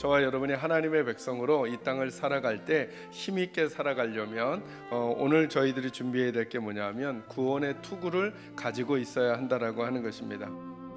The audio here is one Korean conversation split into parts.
저와 여러분이 하나님의 백성으로 이 땅을 살아갈 때 힘있게 살아가려면 오늘 저희들이 준비해야 될 게 뭐냐면 구원의 투구를 가지고 있어야 한다라고 하는 것입니다.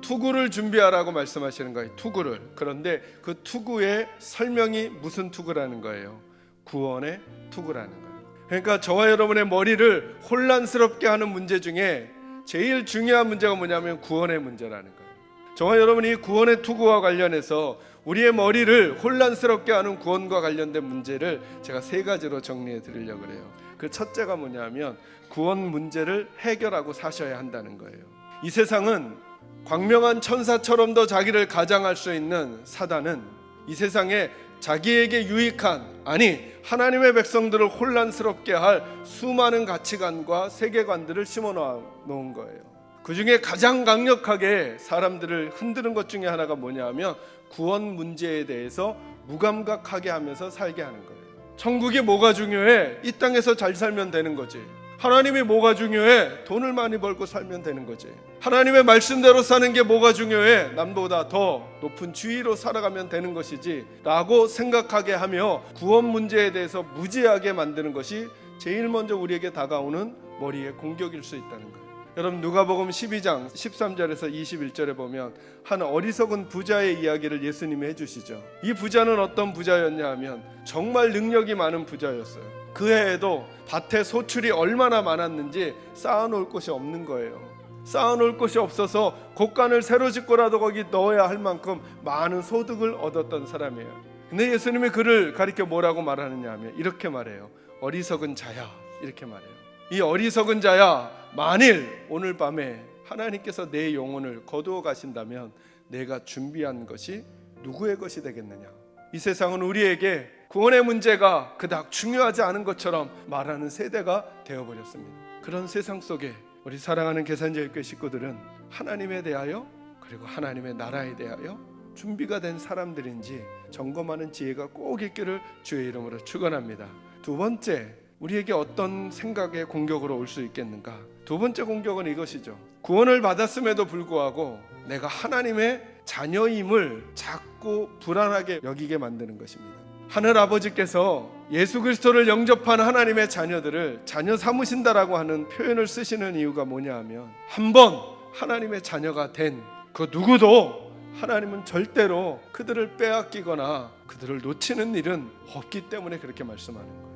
투구를 준비하라고 말씀하시는 거예요. 투구를. 그런데 그 투구의 설명이 무슨 투구라는 거예요? 구원의 투구라는 거예요. 그러니까 저와 여러분의 머리를 혼란스럽게 하는 문제 중에 제일 중요한 문제가 뭐냐면 구원의 문제라는 거예요. 저와 여러분이 구원의 투구와 관련해서 우리의 머리를 혼란스럽게 하는 구원과 관련된 문제를 제가 세 가지로 정리해 드리려고 해요. 그 첫째가 뭐냐면 구원 문제를 해결하고 사셔야 한다는 거예요. 이 세상은 광명한 천사처럼도 자기를 가장할 수 있는 사단은 이 세상에 자기에게 유익한, 아니 하나님의 백성들을 혼란스럽게 할 수많은 가치관과 세계관들을 심어 놓은 거예요. 그 중에 가장 강력하게 사람들을 흔드는 것 중에 하나가 뭐냐면 구원 문제에 대해서 무감각하게 하면서 살게 하는 거예요. 천국이 뭐가 중요해? 이 땅에서 잘 살면 되는 거지. 하나님이 뭐가 중요해? 돈을 많이 벌고 살면 되는 거지. 하나님의 말씀대로 사는 게 뭐가 중요해? 남보다 더 높은 지위로 살아가면 되는 것이지 라고 생각하게 하며 구원 문제에 대해서 무지하게 만드는 것이 제일 먼저 우리에게 다가오는 머리의 공격일 수 있다는 거예요. 여러분 누가복음 12장 13절에서 21절에 보면 한 어리석은 부자의 이야기를 예수님이 해주시죠. 이 부자는 어떤 부자였냐 하면 정말 능력이 많은 부자였어요. 그 해에도 밭에 소출이 얼마나 많았는지 쌓아놓을 곳이 없는 거예요. 쌓아놓을 곳이 없어서 곡간을 새로 짓고라도 거기 넣어야 할 만큼 많은 소득을 얻었던 사람이에요. 근데 예수님이 그를 가리켜 뭐라고 말하느냐 하면 이렇게 말해요. 어리석은 자야, 이렇게 말해요. 이 어리석은 자야, 만일 오늘 밤에 하나님께서 내 영혼을 거두어 가신다면 내가 준비한 것이 누구의 것이 되겠느냐. 이 세상은 우리에게 구원의 문제가 그닥 중요하지 않은 것처럼 말하는 세대가 되어버렸습니다. 그런 세상 속에 우리 사랑하는 계산제일교회 식구들은 하나님에 대하여 그리고 하나님의 나라에 대하여 준비가 된 사람들인지 점검하는 지혜가 꼭 있기를 주의 이름으로 축원합니다. 두 번째, 우리에게 어떤 생각의 공격으로 올 수 있겠는가? 두 번째 공격은 이것이죠. 구원을 받았음에도 불구하고 내가 하나님의 자녀임을 자꾸 불안하게 여기게 만드는 것입니다. 하늘 아버지께서 예수 그리스도를 영접한 하나님의 자녀들을 자녀 삼으신다라고 하는 표현을 쓰시는 이유가 뭐냐 하면 한번 하나님의 자녀가 된 그 누구도 하나님은 절대로 그들을 빼앗기거나 그들을 놓치는 일은 없기 때문에 그렇게 말씀하는 거예요.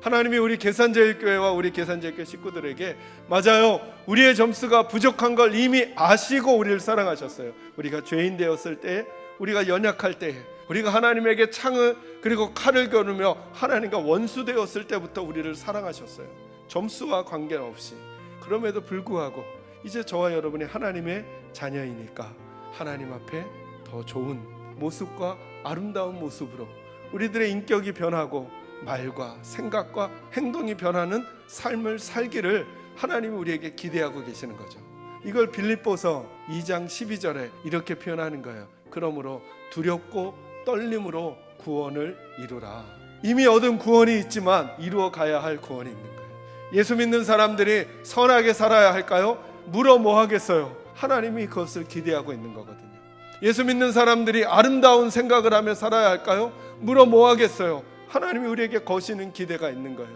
하나님이 우리 계산제일교회와 우리 계산제일교회 식구들에게 맞아요, 우리의 점수가 부족한 걸 이미 아시고 우리를 사랑하셨어요. 우리가 죄인 되었을 때, 우리가 연약할 때, 우리가 하나님에게 창을 그리고 칼을 겨누며 하나님과 원수 되었을 때부터 우리를 사랑하셨어요. 점수와 관계없이. 그럼에도 불구하고 이제 저와 여러분이 하나님의 자녀이니까 하나님 앞에 더 좋은 모습과 아름다운 모습으로 우리들의 인격이 변하고 말과 생각과 행동이 변하는 삶을 살기를 하나님이 우리에게 기대하고 계시는 거죠. 이걸 빌립보서 2장 12절에 이렇게 표현하는 거예요. 그러므로 두렵고 떨림으로 구원을 이루라. 이미 얻은 구원이 있지만 이루어 가야 할 구원이 있는 거예요. 예수 믿는 사람들이 선하게 살아야 할까요? 물어 뭐 하겠어요? 하나님이 그것을 기대하고 있는 거거든요. 예수 믿는 사람들이 아름다운 생각을 하며 살아야 할까요? 물어 뭐 하겠어요? 하나님이 우리에게 거시는 기대가 있는 거예요.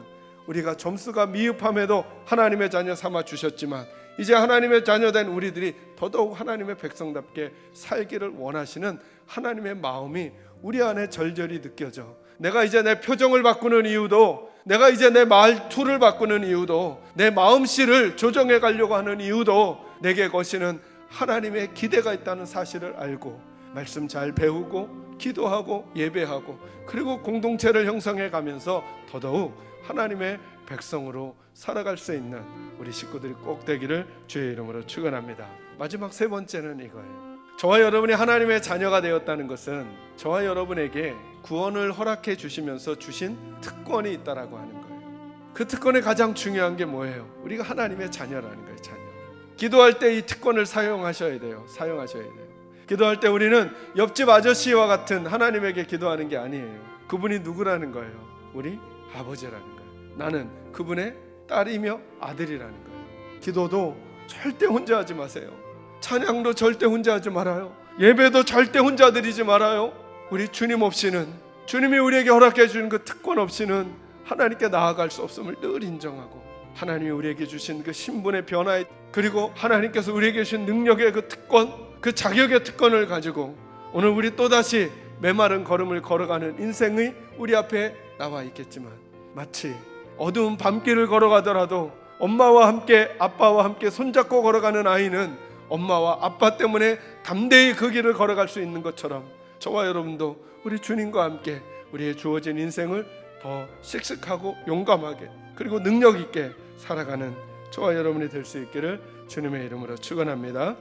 우리가 점수가 미흡함에도 하나님의 자녀 삼아 주셨지만 이제 하나님의 자녀된 우리들이 더더욱 하나님의 백성답게 살기를 원하시는 하나님의 마음이 우리 안에 절절히 느껴져. 내가 이제 내 표정을 바꾸는 이유도, 내가 이제 내 말투를 바꾸는 이유도, 내 마음씨를 조정해 가려고 하는 이유도 내게 거시는 하나님의 기대가 있다는 사실을 알고 말씀 잘 배우고 기도하고 예배하고 그리고 공동체를 형성해 가면서 더더욱 하나님의 백성으로 살아갈 수 있는 우리 식구들이 꼭 되기를 주의 이름으로 축원합니다. 마지막 세 번째는 이거예요. 저와 여러분이 하나님의 자녀가 되었다는 것은 저와 여러분에게 구원을 허락해 주시면서 주신 특권이 있다라고 하는 거예요. 그 특권의 가장 중요한 게 뭐예요? 우리가 하나님의 자녀라는 거예요. 자녀. 기도할 때 이 특권을 사용하셔야 돼요. 사용하셔야 돼요. 기도할 때 우리는 옆집 아저씨와 같은 하나님에게 기도하는 게 아니에요. 그분이 누구라는 거예요? 우리 아버지라는 거예요. 나는 그분의 딸이며 아들이라는 거예요. 기도도 절대 혼자 하지 마세요. 찬양도 절대 혼자 하지 말아요. 예배도 절대 혼자 드리지 말아요. 우리 주님 없이는, 주님이 우리에게 허락해 주는 그 특권 없이는 하나님께 나아갈 수 없음을 늘 인정하고, 하나님이 우리에게 주신 그 신분의 변화, 그리고 하나님께서 우리에게 주신 능력의 그 특권, 그 자격의 특권을 가지고 오늘 우리 또다시 메마른 걸음을 걸어가는 인생의 우리 앞에 나와 있겠지만, 마치 어두운 밤길을 걸어가더라도 엄마와 함께, 아빠와 함께 손잡고 걸어가는 아이는 엄마와 아빠 때문에 담대히 그 길을 걸어갈 수 있는 것처럼, 저와 여러분도 우리 주님과 함께 우리의 주어진 인생을 더 씩씩하고 용감하게, 그리고 능력 있게 살아가는 저와 여러분이 될 수 있기를 주님의 이름으로 축원합니다.